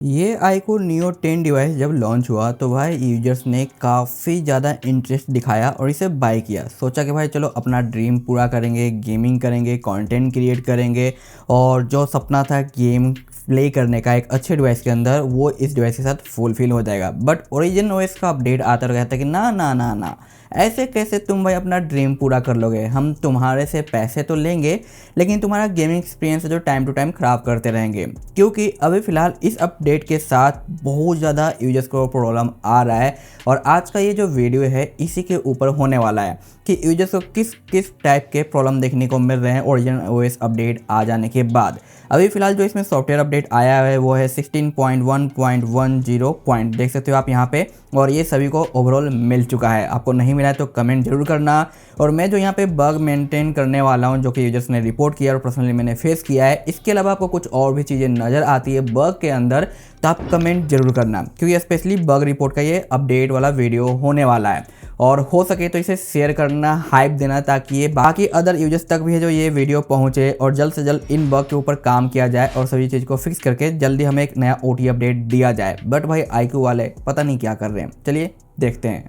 ये iQOO Neo 10 device जब launch हुआ तो भाई यूजर्स ने काफ़ी ज़्यादा इंटरेस्ट दिखाया और इसे बाय किया। सोचा कि भाई चलो अपना ड्रीम पूरा करेंगे, गेमिंग करेंगे, कंटेंट क्रिएट करेंगे और जो सपना था गेम प्ले करने का एक अच्छे डिवाइस के अंदर, वो इस डिवाइस के साथ फुलफिल हो जाएगा। बट ओरिजिन ओएस का अपडेट आता रहता है कि ना ना ना ना, ऐसे कैसे तुम भाई अपना ड्रीम पूरा कर लोगे। हम तुम्हारे से पैसे तो लेंगे लेकिन तुम्हारा गेमिंग एक्सपीरियंस जो टाइम टू टाइम ख़राब करते रहेंगे, क्योंकि अभी फ़िलहाल इस अपडेट के साथ बहुत ज़्यादा यूजर्स को प्रॉब्लम आ रहा है। और आज का ये जो वीडियो है इसी के ऊपर होने वाला है कि यूजर्स को किस किस टाइप के प्रॉब्लम देखने को मिल रहे हैं ओरिजिनल ओएस अपडेट आ जाने के बाद। अभी फ़िलहाल जो इसमें सॉफ्टवेयर अपडेट आया है वो है 16.1.10 पॉइंट, देख सकते हो आप यहाँ पे। और ये सभी को ओवरऑल मिल चुका है। आपको नहीं मिला है तो कमेंट जरूर करना। और मैं जो यहाँ पे बग मेंटेन करने वाला हूँ जो कि यूजर्स ने रिपोर्ट किया और पर्सनली मैंने फेस किया है, इसके अलावा आपको कुछ और भी चीज़ें नज़र आती है बग के अंदर तो आप कमेंट जरूर करना, क्योंकि स्पेशली बग रिपोर्ट का ये अपडेट वाला वीडियो होने वाला है। और हो सके तो इसे शेयर करना, हाइप देना, ताकि ये बाकी अदर यूजर्स तक भी है जो ये वीडियो पहुंचे और जल्द से जल्द इन बग के ऊपर काम किया जाए और सभी चीज़ को फिक्स करके जल्दी हमें एक नया ओटी अपडेट दिया जाए। बट भाई iQOO वाले पता नहीं क्या कर रहे हैं, चलिए देखते हैं।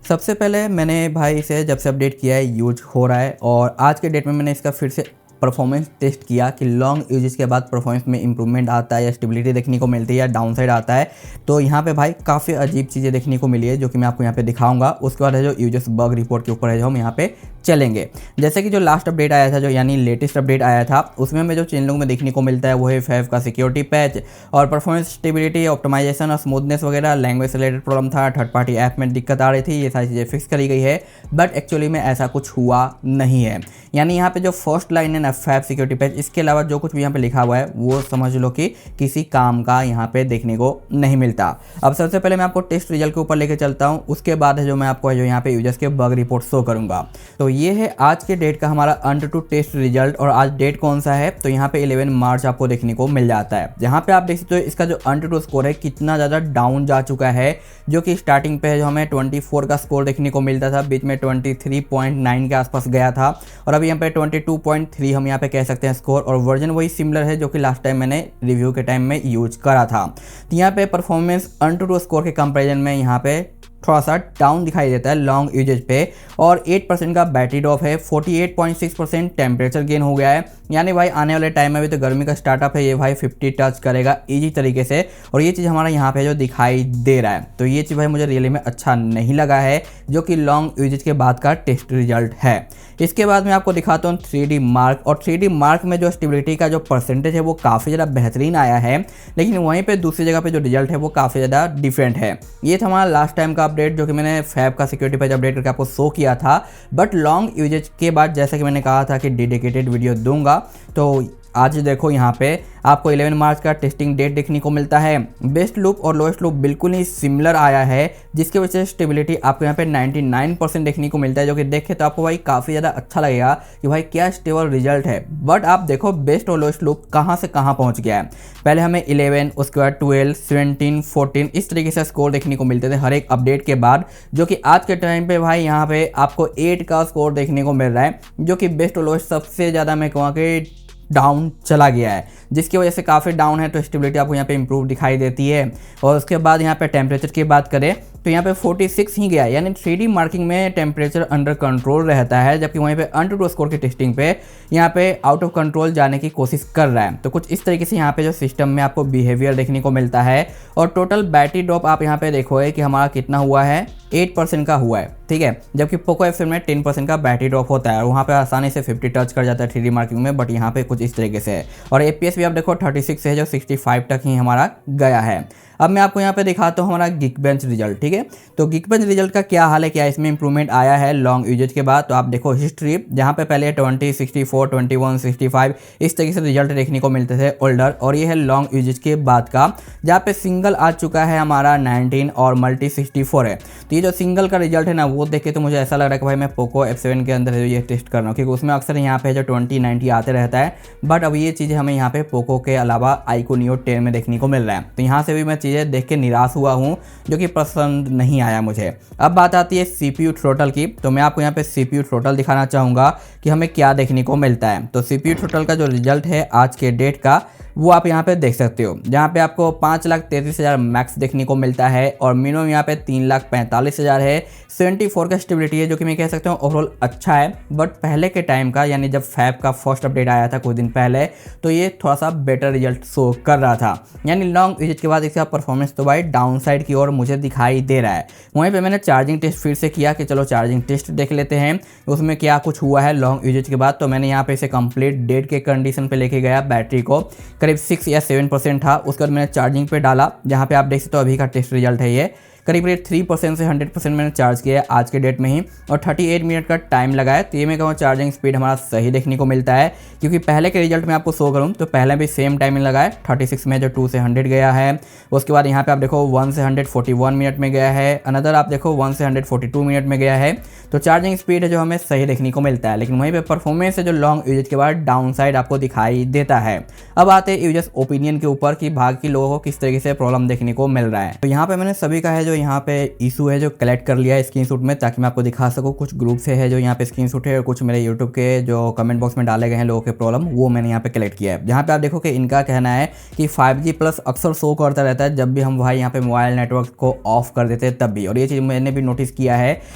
सबसे पहले मैंने भाई इसे जब से अपडेट किया है यूज हो रहा है और आज के डेट में मैंने इसका फिर से परफॉर्मेंस टेस्ट किया कि लॉन्ग यूजेस के बाद परफॉर्मेंस में इंप्रूवमेंट आता है या स्टेबिलिटी देखने को मिलती है या डाउनसाइड आता है। तो यहाँ पे भाई काफ़ी अजीब चीज़ें देखने को मिली है जो कि मैं आपको यहाँ पे दिखाऊंगा। उसके बाद है जो यूजर्स बग रिपोर्ट के ऊपर है जो हम यहाँ पे चलेंगे। जैसे कि जो लास्ट अपडेट आया था, जो यानी लेटेस्ट अपडेट आया था, उसमें हमें जो चैनलों में देखने को मिलता है वो है FAF का सिक्योरिटी पैच और परफॉर्मेंस स्टेबिलिटी, ऑप्टिमाइजेशन और स्मूथनेस वगैरह। लैंग्वेज रिलेटेड प्रॉब्लम था, थर्ड पार्टी ऐप में दिक्कत आ रही थी, ये सारी चीज़ें फिक्स करी गई है। बट एक्चुअली में ऐसा कुछ हुआ नहीं है। यानी यहाँ पे जो फर्स्ट लाइन है ना FAF सिक्योरिटी पैच, इसके अलावा जो कुछ भी यहाँ पे लिखा हुआ है वो समझ लो कि किसी काम का यहाँ पे देखने को नहीं मिलता। अब सबसे पहले मैं आपको टेस्ट रिजल्ट के ऊपर लेके चलता हूँ, उसके बाद है जो मैं आपको जो यहाँ पे यूजर्स के बग रिपोर्ट शो करूंगा। तो ये है आज के डेट का हमारा अंडरटू टेस्ट रिजल्ट। और आज डेट कौन सा है, तो यहाँ पे 11 मार्च आपको देखने को मिल जाता है। यहाँ पे आप देख सकते हो इसका जो अंडरटू स्कोर है कितना ज़्यादा डाउन जा चुका है, जो कि स्टार्टिंग पे जो हमें 24 का स्कोर देखने को मिलता था, बीच में 23.9 के आसपास गया था और अभी यहाँ पे 22.3 हम यहाँ पे कह सकते हैं स्कोर। और वर्जन वही सिमिलर है जो कि लास्ट टाइम मैंने रिव्यू के टाइम में यूज करा था। तो यहाँ पे परफॉर्मेंस अंडरटू स्कोर के कंपेरिजन में यहाँ पे थोड़ा सा डाउन दिखाई देता है लॉन्ग यूजेज पे। और 8% का बैटरी ड्रॉप है, 48.6% टेम्परेचर गेन हो गया है। यानी भाई आने वाले टाइम में भी तो गर्मी का स्टार्टअप है, ये भाई 50 टच करेगा इजी तरीके से। और ये चीज़ हमारा यहाँ पे जो दिखाई दे रहा है, तो ये चीज़ भाई मुझे रियली में अच्छा नहीं लगा है, जो कि लॉन्ग यूजेज के बाद का टेस्ट रिजल्ट है। इसके बाद मैं आपको दिखाता हूँ 3D मार्क। और 3D मार्क में जो स्टेबिलिटी का जो परसेंटेज है वो काफ़ी ज़्यादा बेहतरीन आया है, लेकिन वहीं पे दूसरी जगह पे जो रिजल्ट है वो काफ़ी ज़्यादा डिफरेंट है। ये था हमारा लास्ट टाइम का अपडेट जो कि मैंने FAF का सिक्योरिटी पैच अपडेट करके आपको शो किया था। बट लॉन्ग यूजेज के बाद जैसा कि मैंने कहा था कि डेडिकेटेड वीडियो दूंगा, तो आज देखो यहाँ पे आपको 11 मार्च का टेस्टिंग डेट देखने को मिलता है। बेस्ट लूप और लोएस्ट लूप बिल्कुल ही सिमिलर आया है, जिसकी वजह से स्टेबिलिटी आपको यहाँ पे 99% देखने को मिलता है, जो कि देखे तो आपको भाई काफ़ी ज़्यादा अच्छा लगेगा कि भाई क्या स्टेबल रिजल्ट है। बट आप देखो बेस्ट और लोएस्ट लूप कहाँ से कहाँ पहुँच गया है। पहले हमें 11, उसके बाद 12, 17, 14 इस तरीके से स्कोर देखने को मिलते थे हर एक अपडेट के बाद, जो कि आज के टाइम पे भाई यहाँ पे आपको 8 का स्कोर देखने को मिल रहा है, जो कि बेस्ट और लोएस्ट सबसे ज़्यादा मैं कहूँगा कि डाउन चला गया है, जिसकी वजह से काफ़ी डाउन है। तो स्टेबिलिटी आपको यहाँ पे इंप्रूव दिखाई देती है। और उसके बाद यहाँ पे टेम्परेचर की बात करें तो यहाँ पे 46 ही गया, यानी 3D मार्किंग में टेम्परेचर अंडर कंट्रोल रहता है, जबकि वहीं पे अंडरटू स्कोर की टेस्टिंग पे यहाँ पे आउट ऑफ कंट्रोल जाने की कोशिश कर रहा है। तो कुछ इस तरीके से यहाँ पे जो सिस्टम में आपको बिहेवियर देखने को मिलता है। और टोटल बैटरी ड्रॉप आप यहाँ पे देखोगे कि हमारा कितना हुआ है, 8% का हुआ है, ठीक है। जबकि पोको F7 में 10% का बैटरी ड्रॉप होता है और वहाँ पे आसानी से 50 टच कर जाता है 3D मार्किंग में, बट यहाँ पे कुछ इस तरीके से है। और FPS भी आप देखो 36 है जो 65 तक ही हमारा गया है। अब मैं आपको यहाँ पे दिखाता हूँ हमारा Geekbench रिजल्ट, ठीक है। तो Geekbench रिजल्ट का क्या हाल है, क्या इसमें इंप्रूवमेंट आया है लॉन्ग यूजेज के बाद। तो आप देखो हिस्ट्री, जहाँ पे पहले 20, 64, 21, 65 इस तरीके से रिजल्ट देखने को मिलते थे ओल्डर। और ये है लॉन्ग यूजेज के बाद का, जहाँ पे सिंगल आ चुका है हमारा 19 और मल्टी 64 है। तो ये जो सिंगल का रिजल्ट है ना, वो देख के तो मुझे ऐसा लग रहा है कि भाई मैं पोको F7 के अंदर ये टेस्ट कर रहा हूँ, क्योंकि उसमें अक्सर यहाँ पे जो 20, 90 आते रहता है। बट अब ये चीज़ें हमें यहाँ पे पोको के अलावा iQOO Neo 10 में देखने को मिल रहा है। तो यहाँ से भी मैं चीज़ चीज़ें देख के निराश हुआ हूँ, जो कि पसंद नहीं आया मुझे। अब बात आती है CPU थ्रोटल की, तो मैं आपको यहाँ पे CPU थ्रोटल दिखाना चाहूँगा कि हमें क्या देखने को मिलता है। तो CPU थ्रोटल का जो रिजल्ट है आज के डेट का, वो आप यहाँ पे देख सकते हो, जहाँ पे आपको 5,33,000 मैक्स देखने को मिलता है और मिनिमम यहाँ पे 3,45,000 है। 74 का स्टेबिलिटी है, जो कि मैं कह सकता हूँ ओवरऑल अच्छा है। बट पहले के टाइम का, यानी जब फैब का फर्स्ट अपडेट आया था कुछ दिन पहले, तो ये थोड़ा सा बेटर रिजल्ट शो कर रहा था। यानी लॉन्ग यूजेज के बाद इसका परफॉर्मेंस तो भाई डाउन साइड की ओर मुझे दिखाई दे रहा है। वहीं पे मैंने चार्जिंग टेस्ट फिर से किया कि चलो चार्जिंग टेस्ट देख लेते हैं उसमें क्या कुछ हुआ है लॉन्ग यूजेज के बाद। तो मैंने यहाँ पे इसे कंप्लीट डेड के कंडीशन पे लेके गया, बैटरी को करीब 6 या 7% था। उसके बाद मैंने चार्जिंग पे डाला, जहाँ पे आप देख सकते हो अभी का टेस्ट रिजल्ट है ये करीब 3% से 100% मैंने चार्ज किया है आज के डेट में ही, और 38 मिनट का टाइम लगा है। तो ये मैं कहूँ चार्जिंग स्पीड हमारा सही देखने को मिलता है, क्योंकि पहले के रिजल्ट में आपको शो करूँ तो पहले भी सेम टाइमिंग लगा है 36 में, जो 2 से 100 गया है। उसके बाद यहाँ पे आप देखो 1 से 141 मिनट में गया है, अनदर आप देखो 1 से 142 मिनट में गया है। तो चार्जिंग स्पीड है जो हमें सही देखने को मिलता है, लेकिन वहीं पे परफॉर्मेंस है जो लॉन्ग यूजेज के बाद डाउन साइड आपको दिखाई देता है। अब आते हैं यूजर्स ओपिनियन के ऊपर कि बाकी लोगों को किस तरीके से प्रॉब्लम देखने को मिल रहा है। तो यहाँ पे मैंने सभी का है जो यहाँ पे इशू है जो कलेक्ट कर लिया है स्क्रीनशॉट में, ताकि मैं आपको दिखा सकूँ। कुछ ग्रुप से है जो यहाँ पे स्क्रीनशॉट है, और कुछ मेरे यूट्यूब के जो कमेंट बॉक्स में डाले गए हैं लोगों के प्रॉब्लम, वो मैंने यहाँ पे कलेक्ट किया है। जहाँ पे आप देखो कि इनका कहना है कि 5G प्लस अक्सर शो करता रहता है जब भी हम भाई यहाँ पे मोबाइल नेटवर्क को ऑफ कर देते हैं तब भी। और ये चीज़ मैंने भी नोटिस किया है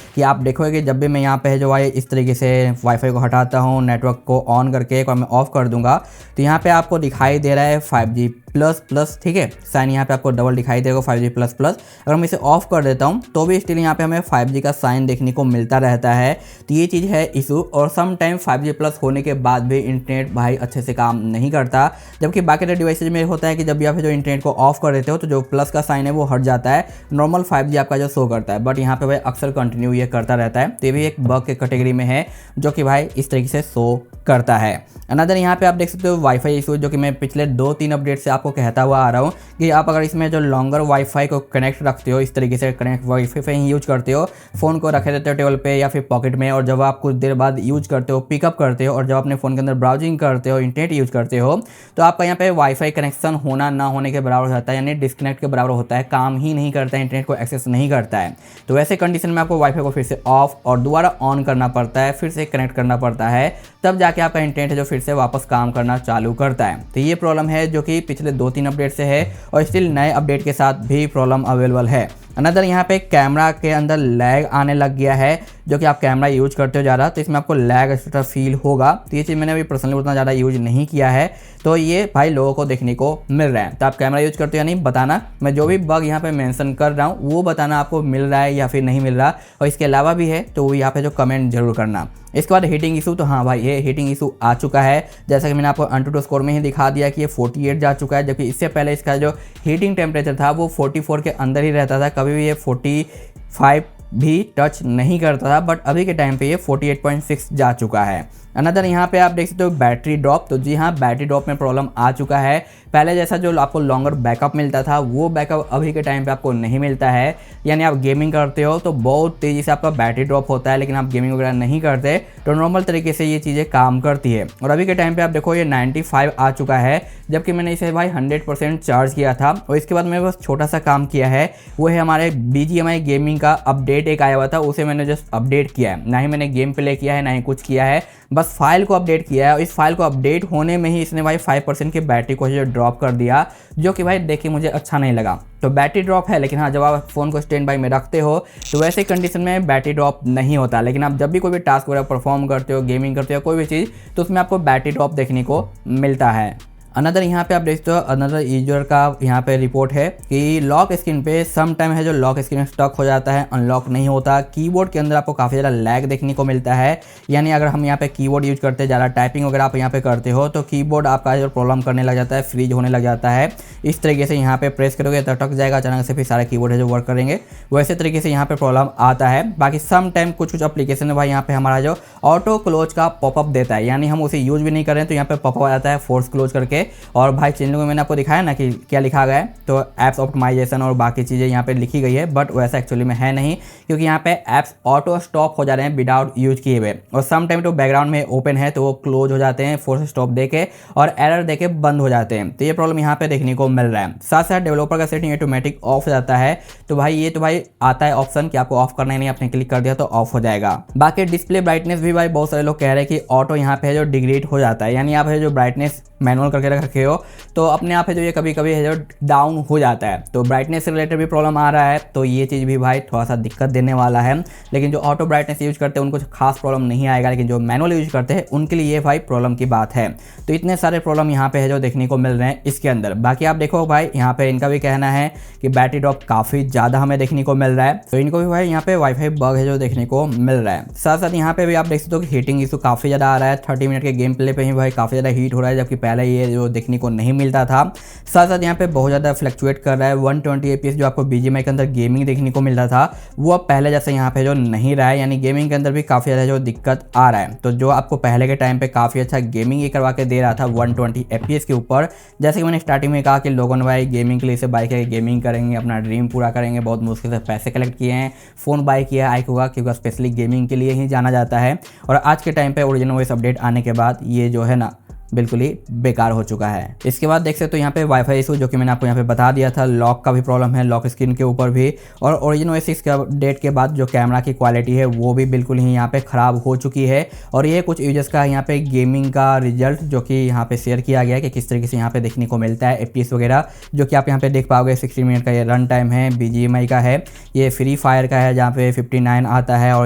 कि आप देखोगे कि जब भी मैं यहाँ पे जो भाई इस तरीके से वाईफाई को हटाता हूँ, नेटवर्क को ऑन करके एक बार मैं ऑफ कर दूंगा, तो यहाँ पे आपको दिखाई दे रहा है 5G प्लस प्लस, ठीक है, साइन यहाँ पे आपको डबल दिखाई देगा 5G प्लस प्लस। अगर मैं इसे ऑफ कर देता हूँ तो भी स्टिल यहाँ पे हमें 5G का साइन देखने को मिलता रहता है। तो ये चीज़ है इशू। और सम टाइम 5G प्लस होने के बाद भी इंटरनेट भाई अच्छे से काम नहीं करता, जबकि बाकी डिवाइसेज में होता है कि जब भी आप जो इंटरनेट को ऑफ कर देते हो तो जो प्लस का साइन है वो हट जाता है, नॉर्मल 5G आपका जो शो करता है। बट यहाँ पे भाई अक्सर कंटिन्यू ये करता रहता है, तो ये भी एक बग के कैटेगरी में है जो कि भाई इस तरीके से शो करता है। अनदर यहाँ पे आप देख सकते हो वाईफाई इशू, जो कि मैं पिछले 2-3 अपडेट से आपको कहता हुआ आ रहा हूँ कि आप अगर इसमें जो लॉन्गर वाईफाई को कनेक्ट रखते हो, इस तरीके से कनेक्ट वाईफाई ही यूज करते हो, फ़ोन को रखे देते हो टेबल पे या फिर पॉकेट में, और जब आप कुछ देर बाद यूज करते हो, पिकअप करते हो, और जब अपने फ़ोन के अंदर ब्राउजिंग करते हो, इंटरनेट यूज करते हो, तो आपका यहाँ पे वाईफाई कनेक्शन होना ना होने के बराबर होता है, यानी डिस्कनेक्ट के बराबर होता है, काम ही नहीं करता है, इंटरनेट को एक्सेस नहीं करता है। तो वैसे कंडीशन में आपको वाईफाई को फिर से ऑफ और दोबारा ऑन करना पड़ता है, फिर से कनेक्ट करना पड़ता है, तब जाके आपका इंटरनेट है जो फिर से वापस काम करना चालू करता है। तो ये प्रॉब्लम है जो कि पिछले 2-3 अपडेट से है, और स्टिल नए अपडेट के साथ भी प्रॉब्लम अवेलेबल है। अनदर यहाँ पे कैमरा के अंदर लैग आने लग गया है, जो कि आप कैमरा यूज करते हो ज़्यादा तो इसमें आपको लैग एक्स्ट्रा फील होगा। तो ये चीज़ मैंने अभी पर्सनली उतना ज़्यादा यूज नहीं किया है, तो ये भाई लोगों को देखने को मिल रहा है। तो आप कैमरा यूज करते हो या नहीं बताना, मैं जो भी बग यहाँ पे मेंशन कर रहा हूँ वो बताना आपको मिल रहा है या फिर नहीं मिल रहा, और इसके अलावा भी है तो वो यहाँ पे जो कमेंट जरूर करना। इसके बाद हीटिंग इशू, तो हाँ भाई ये हीटिंग इशू आ चुका है, जैसा कि मैंने आपको AnTuTu स्कोर में ही दिखा दिया कि ये 48 जा चुका है, जबकि इससे पहले इसका जो हीटिंग टेम्परेचर था वो 44 के अंदर ही रहता था, कभी भी ये 45 भी टच नहीं करता था। बट अभी के टाइम पे ये 48.6 जा चुका है। अनदर यहाँ पे आप देख सकते हो बैटरी ड्रॉप, तो जी हाँ बैटरी ड्रॉप में प्रॉब्लम आ चुका है। पहले जैसा जो आपको लॉन्गर बैकअप मिलता था वो बैकअप अभी के टाइम पे आपको नहीं मिलता है, यानी आप गेमिंग करते हो तो बहुत तेज़ी से आपका बैटरी ड्रॉप होता है, लेकिन आप गेमिंग वगैरह नहीं करते तो नॉर्मल तरीके से ये चीज़ें काम करती है। और अभी के टाइम पे आप देखो ये 95 आ चुका है, जबकि मैंने इसे भाई 100% चार्ज किया था। और इसके बाद मैंने बस छोटा सा काम किया है, वो है हमारे BGMI गेमिंग का अपडेट एक आया हुआ था, उसे मैंने जस्ट अपडेट किया है, ना ही मैंने गेम प्ले किया है ना ही कुछ किया है, बस फाइल को अपडेट किया है। और इस फाइल को अपडेट होने में ही इसने भाई 5% की बैटरी को जो ड्रॉप कर दिया, जो कि भाई देखिए मुझे अच्छा नहीं लगा। तो बैटरी ड्रॉप है, लेकिन हाँ जब आप फ़ोन को स्टैंड बाई में रखते हो तो वैसे कंडीशन में बैटरी ड्रॉप नहीं होता, लेकिन आप जब भी कोई भी टास्क वगैरह परफॉर्म करते हो, गेमिंग करते हो, कोई भी चीज़, तो उसमें आपको बैटरी ड्रॉप देखने को मिलता है। अनदर यहाँ पे आप देखते हो अनदर यूजर का यहाँ पे रिपोर्ट है कि लॉक स्क्रीन पे सम टाइम है जो लॉक स्क्रीन स्टक हो जाता है, अनलॉक नहीं होता। कीबोर्ड के अंदर आपको काफ़ी ज़्यादा लैग देखने को मिलता है, यानी अगर हम यहाँ पे कीबोर्ड यूज करते हैं, ज़्यादा टाइपिंग वगैरह आप यहाँ पे करते हो तो कीबोर्ड आपका जो प्रॉब्लम करने लग जाता है, फ्रीज होने लग जाता है। इस तरीके से यहाँ पे प्रेस करोगे तो अटक जाएगा अचानक से, फिर सारे कीबोर्ड है जो वर्क करेंगे, वैसे तरीके से यहाँ पे प्रॉब्लम आता है। बाकी सम टाइम कुछ एप्लीकेशन है भाई यहाँ पे हमारा जो ऑटो क्लोज का पॉपअप देता है, यानी हम उसे यूज भी नहीं करें तो यहाँ पे पॉपअप आ जाता है फोर्स क्लोज करके, और भाई चैनल में मैंने आपको दिखाया ना कि क्या लिखा गया है, तो ऐप्स ऑप्टिमाइजेशन और बाकी चीज़ें यहाँ पे लिखी गई है, बट वैसा एक्चुअली में है नहीं, क्योंकि यहाँ पे ऐप्स ऑटो स्टॉप हो जा रहे हैं विदाउट यूज किए हुए, और सम टाइम तो बैकग्राउंड में ओपन है तो वो क्लोज हो जाते हैं फोर्स स्टॉप देके और एरर देके बंद हो जाते हैं। तो ये प्रॉब्लम यहाँ पे देखने को मिल रहा है। साथ साथ डेवलपर का सेटिंग ऑटोमेटिक ऑफ हो जाता है, तो भाई ये तो भाई आता है ऑप्शन कि आपको ऑफ करना ही नहीं, आपने क्लिक कर दिया तो ऑफ हो जाएगा। बाकी डिस्प्ले ब्राइटनेस भी भाई बहुत सारे लोग कह रहे हैं कि ऑटो यहाँ पे है जो डिग्रेड हो जाता है, यानी आप है जो ब्राइटनेस मैनुअल करके रखे हो तो अपने आप है जो ये कभी कभी है जो डाउन हो जाता है, तो ब्राइटनेस से रिलेटेड भी प्रॉब्लम आ रहा है। तो ये चीज़ भी भाई थोड़ा सा दिक्कत देने वाला है, लेकिन जो ऑटो ब्राइटनेस यूज करते हैं उनको खास प्रॉब्लम नहीं आएगा, लेकिन जो मैनुअल यूज करते हैं उनके लिए ये भाई प्रॉब्लम की बात है। तो इतने सारे प्रॉब्लम यहाँ पे है जो देखने को मिल रहे हैं इसके अंदर। बाकी आप देखो भाई यहाँ पे इनका भी कहना है कि बैटरी ड्रॉप काफ़ी ज़्यादा हमें देखने को मिल रहा है, तो इनको भी भाई यहाँ पे वाईफाई बग है जो देखने को मिल रहा है। साथ साथ यहाँ पे भी आप देख सकते हो कि हीटिंग इशू काफ़ी ज़्यादा आ रहा है, 30 मिनट के गेम प्ले पे ही भाई काफ़ी ज़्यादा हीट हो रहा है, जबकि पहले ये जो देखने को नहीं मिलता था। साथ साथ यहाँ पे बहुत ज़्यादा फ्लक्चुएट कर रहा है, 120 FPS जो आपको BGMI के अंदर गेमिंग देखने को मिलता था वो अब पहले जैसे यहाँ पे जो नहीं रहा है, यानी गेमिंग के अंदर भी काफ़ी ज़्यादा जो दिक्कत आ रहा है। तो जो आपको पहले के टाइम पे काफ़ी अच्छा गेमिंग ही करवा के दे रहा था 120 FPS के ऊपर, जैसे कि मैंने स्टार्टिंग में कहा कि लोगों ने भाई गेमिंग के लिए से बाइक है, गेमिंग करेंगे, अपना ड्रीम पूरा करेंगे, बहुत मुश्किल से पैसे कलेक्ट किए हैं, फ़ोन बाय किया है iQOO, क्योंकि स्पेशली गेमिंग के लिए ही जाना जाता है। और आज के टाइम पे ओरिजिन OS अपडेट आने के बाद ये जो है ना बिल्कुल ही बेकार हो चुका है। इसके बाद देख सकते हो यहाँ पे वाईफाई इशू जो कि मैंने आपको यहाँ पे बता दिया था, लॉक का भी प्रॉब्लम है, लॉक स्क्रीन के ऊपर भी, और ओरिजिन OS 6 के अपडेट के बाद जो कैमरा की क्वालिटी है वो भी बिल्कुल ही यहाँ पे ख़राब हो चुकी है। और ये कुछ यूजर्स का यहाँ पे गेमिंग का रिजल्ट जो कि यहाँ पे शेयर किया गया है कि किस तरीके से यहाँ पे देखने को मिलता है FPS वगैरह, जो कि आप यहाँ पे देख पाओगे। 16 मिनट का ये रन टाइम है, BGMI का है, ये फ्री फायर का है जहाँ पे 59 आता है, और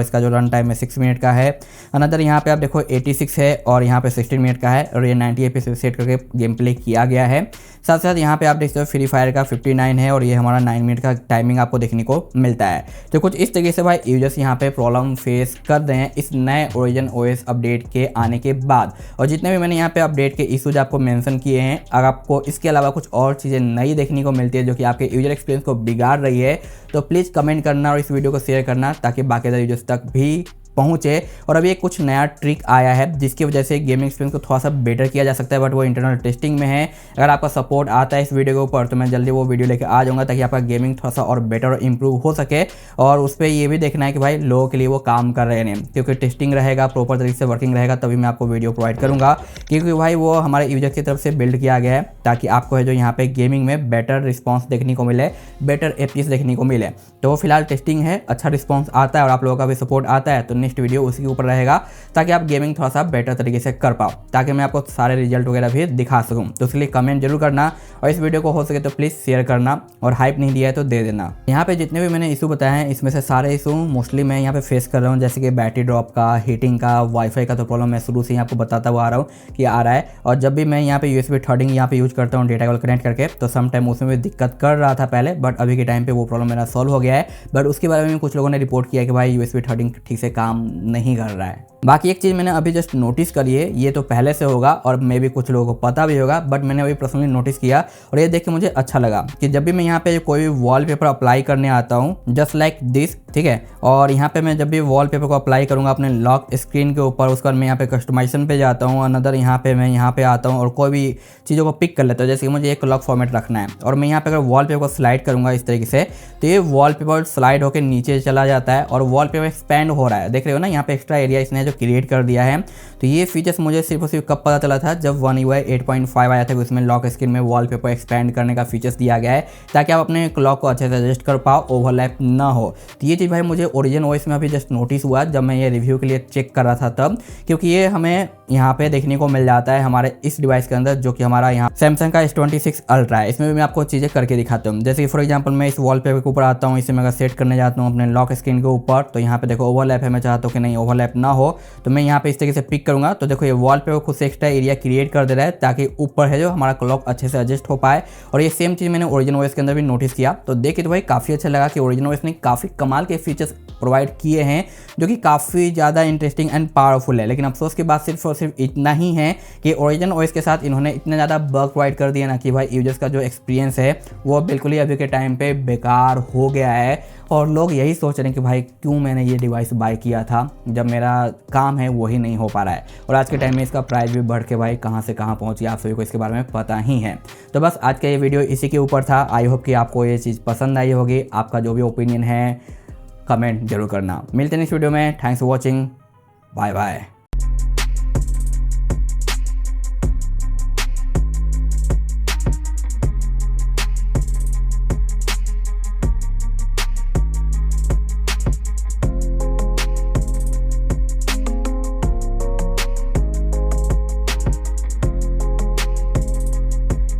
इसका जो रन टाइम है 6 मिनट का है। अनदर यहाँ पे आप देखो 86 है और यहाँ पे 16 मिनट का है, और ये 90 FPS सेट करके गेम प्ले किया गया है। साथ साथ यहाँ पे आप देखते हो फ्री फायर का 59 है, और ये हमारा 9 मिनट का टाइमिंग आपको देखने को मिलता है। तो कुछ इस तरीके से भाई यूजर्स यहाँ पे प्रॉब्लम फेस कर रहे हैं इस नए ओरिजिन OS अपडेट के आने के बाद। और जितने भी मैंने यहाँ पे अपडेट के इशूज आपको मेंशन किए हैं, अगर आपको इसके अलावा कुछ और चीज़ें नई देखने को मिलती है जो कि आपके यूजर एक्सपीरियंस को बिगाड़ रही है, तो प्लीज़ कमेंट करना और इस वीडियो को शेयर करना ताकि बाकी यूजर्स तक भी पहुँचे। और अभी एक कुछ नया ट्रिक आया है जिसकी वजह से गेमिंग एक्सपीरियंस को थोड़ा सा बेटर किया जा सकता है, बट वो इंटरनल टेस्टिंग में है। अगर आपका सपोर्ट आता है इस वीडियो के ऊपर तो मैं जल्दी वो वीडियो लेकर आ जाऊंगा ताकि आपका गेमिंग थोड़ा सा और बेटर और इंप्रूव हो सके। और उस पर ये भी देखना है कि भाई लोगों के लिए वो काम कर रहे हैं नहीं, क्योंकि टेस्टिंग रहेगा, प्रॉपर तरीके से वर्किंग रहेगा, तभी मैं आपको वीडियो प्रोवाइड करूँगा, क्योंकि भाई वो हमारे यूजर की तरफ से बिल्ड किया गया है ताकि आपको है जो यहाँ पे गेमिंग में बेटर रिस्पॉन्स देखने को मिले, बेटर FPS देखने को मिले। तो फिलहाल टेस्टिंग है, अच्छा रिस्पॉन्स आता है और आप लोगों का भी सपोर्ट आता है, तो नेक्स्ट वीडियो उसी के ऊपर रहेगा ताकि आप गेमिंग थोड़ा सा बेटर तरीके से कर पाओ, ताकि मैं आपको सारे रिजल्ट वगैरह भी दिखा सकूं। तो इसलिए कमेंट जरूर करना और इस वीडियो को हो सके तो प्लीज़ शेयर करना, और हाइप नहीं दिया है तो दे देना। यहाँ पे जितने भी मैंने इशू बताए हैं इसमें से सारे इशू मोस्टली मैं यहाँ पे फेस कर रहा हूँ, जैसे कि बैटरी ड्रॉप का, हीटिंग का, वाईफाई का तो प्रॉब्लम मैं शुरू से ही आपको बताता हुआ आ रहा हूँ कि आ रहा है। और जब भी मैं यहाँ पे USB थर्डिंग यहाँ पे यूज करता हूँ डेटा केबल कनेक्ट करके, तो सम टाइम उसमें भी दिक्कत कर रहा था पहले, बट अभी के टाइम पे वो प्रॉब्लम मेरा सॉल्व हो गया है। बट उसके बारे में कुछ लोगों ने रिपोर्ट किया कि भाई USB थर्डिंग ठीक से काम नहीं कर रहा है। बाकी एक चीज़ मैंने अभी जस्ट नोटिस करी है, ये तो पहले से होगा और मे भी कुछ लोगों को पता भी होगा, बट मैंने अभी पर्सनली नोटिस किया और ये देख के मुझे अच्छा लगा कि जब भी मैं यहाँ पे कोई भी वॉलपेपर अप्लाई करने आता हूँ जस्ट लाइक दिस, ठीक है, और यहाँ पे मैं जब भी वॉलपेपर को अप्लाई करूँगा अपने लॉक स्क्रीन के ऊपर, उसके बाद मैं यहाँ पे कस्टमाइजेशन पे जाता हूँ, अनदर यहाँ पे मैं यहाँ पे आता हूँ और कोई भी चीज़ों को पिक कर लेता हूँ, जैसे कि मुझे एक लॉक फॉर्मेट रखना है और मैं यहाँ पे अगर वॉलपेपर को स्लाइड करूँगा इस तरीके से, तो ये वॉलपेपर स्लाइड होकर नीचे चला जाता है और वॉलपेपर एक्सपेंड हो रहा है। देख रहे हो ना, यहाँ पे एक्स्ट्रा एरिया इसने जो क्रिएट कर दिया है। तो ये फीचर्स मुझे सिर्फ और सिर्फ कब पता चला था, जब One UI 8.5 आया था, उसमें लॉक स्क्रीन में वॉलपेपर एक्सपेंड करने का फीचर्स दिया गया है ताकि आप अपने क्लॉक को अच्छे से एडजस्ट कर पाओ, ओवरलैप ना हो। तो ये चीज़ भाई मुझे ओरिजिन OS में अभी जस्ट नोटिस हुआ जब मैं ये रिव्यू के लिए चेक कर रहा था तब, क्योंकि ये हमें यहाँ पे देखने को मिल जाता है हमारे इस डिवाइस के अंदर जो कि हमारा यहाँ सैमसंग का S26 अल्ट्रा है। इसमें भी मैं आपको चीज़ें करके दिखाता हूँ, जैसे कि फॉर एग्जांपल मैं इस वॉलपेपर के ऊपर आता हूँ, इसे मैं अगर सेट करने जाता हूँ अपने लॉक स्क्रीन के ऊपर, तो यहाँ पे देखो ओवरलैप है, मैं चाहता हूँ कि नहीं ओवरलैप ना हो, तो मैं यहाँ पे इस तरीके से पिक करूँगा तो देखो ये वॉलपेपर खुद से एक्स्ट्रा एरिया क्रिएट कर दे रहा है ताकि ऊपर है जो हमारा क्लॉक अच्छे से एडजस्ट हो पाए। और ये सेम चीज़ मैंने ओरिजिन OS के अंदर भी नोटिस किया, तो देखिए तो भाई काफ़ी अच्छा लगा कि ओरिजिन OS ने काफ़ी कमाल के फीचर्स प्रोवाइड किए हैं जो कि काफ़ी ज़्यादा इंटरेस्टिंग एंड पावरफुल है। लेकिन अफसोस की बात सिर्फ और सिर्फ इतना ही है कि ओरिजिन ओएस के साथ इन्होंने इतना ज़्यादा बग प्रोवाइड कर दिया ना कि भाई यूजर्स का जो एक्सपीरियंस है वो बिल्कुल ही अभी के टाइम पे बेकार हो गया है। और लोग यही सोच रहे हैं कि भाई क्यों मैंने ये डिवाइस बाय किया था जब मेरा काम है वही नहीं हो पा रहा है। और आज के टाइम में इसका प्राइस भी बढ़ के भाई कहाँ से कहाँ पहुँची, आप सभी को इसके बारे में पता ही है। तो बस आज का ये वीडियो इसी के ऊपर था। आई होप कि आपको ये चीज़ पसंद आई होगी। आपका जो भी ओपिनियन है कमेंट जरूर करना। मिलते हैं नेक्स्ट वीडियो में। Thanks for watching. Bye bye.